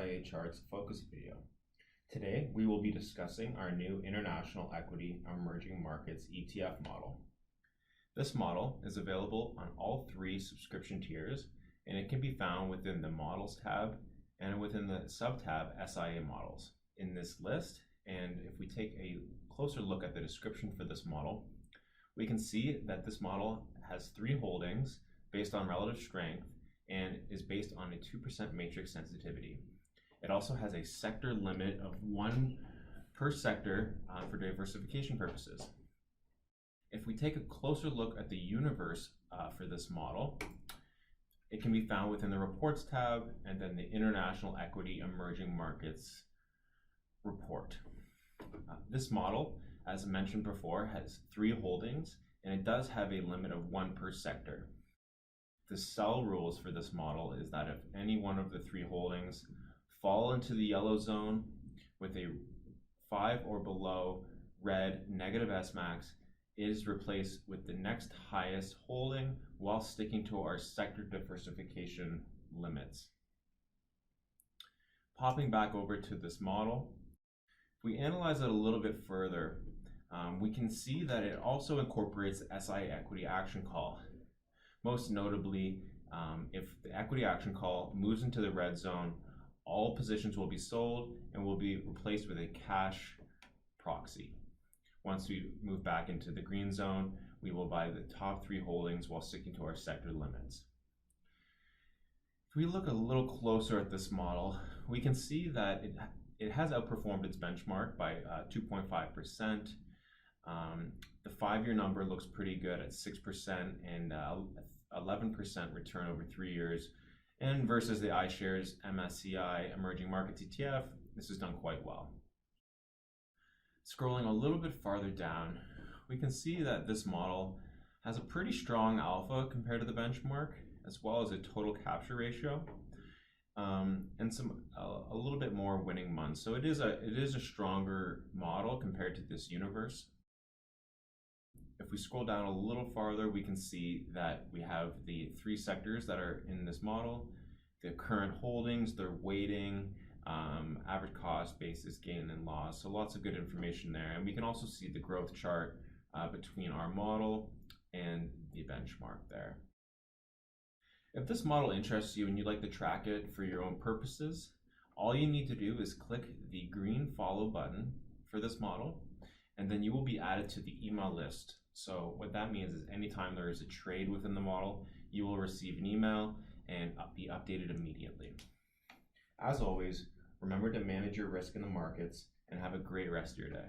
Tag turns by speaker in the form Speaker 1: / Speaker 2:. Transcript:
Speaker 1: SIA charts focus video. Today, we will be discussing our new International Equity Emerging Markets ETF model. This model is available on all three subscription tiers, and it can be found within the Models tab and within the sub-tab SIA Models. In this list, and if we take a closer look at the description for this model, we can see that this model has three holdings based on relative strength and is based on a 2% matrix sensitivity. It also has a sector limit of 1 per sector for diversification purposes. If we take a closer look at the universe for this model, it can be found within the Reports tab and then the International Equity Emerging Markets report. This model, as mentioned before, has three holdings, and it does have a limit of 1 per sector. The sell rules for this model is that if any one of the three holdings fall into the yellow zone with a 5 or below red negative S-max, it is replaced with the next highest holding while sticking to our sector diversification limits. Popping back over to this model, if we analyze it a little bit further, we can see that it also incorporates the SIA equity action call. Most notably, if the equity action call moves into the red zone, all positions will be sold and will be replaced with a cash proxy. Once we move back into the green zone, we will buy the top three holdings while sticking to our sector limits. If we look a little closer at this model, we can see that it has outperformed its benchmark by 2.5%. The 5-year number looks pretty good at 6% and 11% return over 3 years. And versus the iShares MSCI Emerging Markets ETF, this has done quite well. Scrolling a little bit farther down, we can see that this model has a pretty strong alpha compared to the benchmark, as well as a total capture ratio, and a little bit more winning months. So it is a stronger model compared to this universe. If we scroll down a little farther, we can see that we have the three sectors that are in this model, the current holdings, their weighting, average cost, basis, gain and loss. So lots of good information there. And we can also see the growth chart between our model and the benchmark there. If this model interests you and you'd like to track it for your own purposes, all you need to do is click the green follow button for this model, and then you will be added to the email list. So what that means is anytime there is a trade within the model, you will receive an email and be updated immediately. As always, remember to manage your risk in the markets and have a great rest of your day.